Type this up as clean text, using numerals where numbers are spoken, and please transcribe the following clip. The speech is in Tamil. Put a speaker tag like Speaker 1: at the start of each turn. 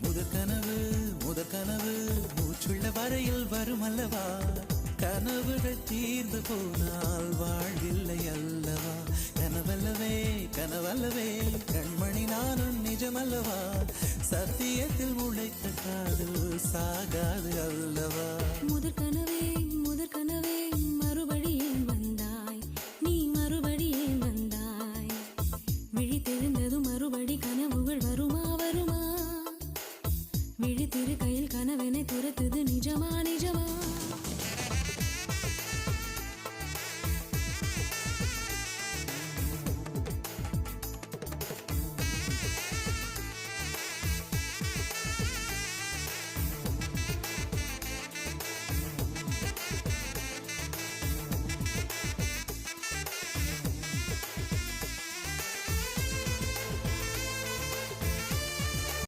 Speaker 1: முதற்கனவு மூச்சுள்ள வரையில் வரும் அல்லவா, கனவுகள் தீர்ந்து போனால் வாழ்வில்லை அல்லவா. கனவல்லவே கண்மணி நானும் நிஜமல்லவா, சத்தியத்தில் உழைத்த காதல் சாகாது அல்லவா.
Speaker 2: முதற்கனவே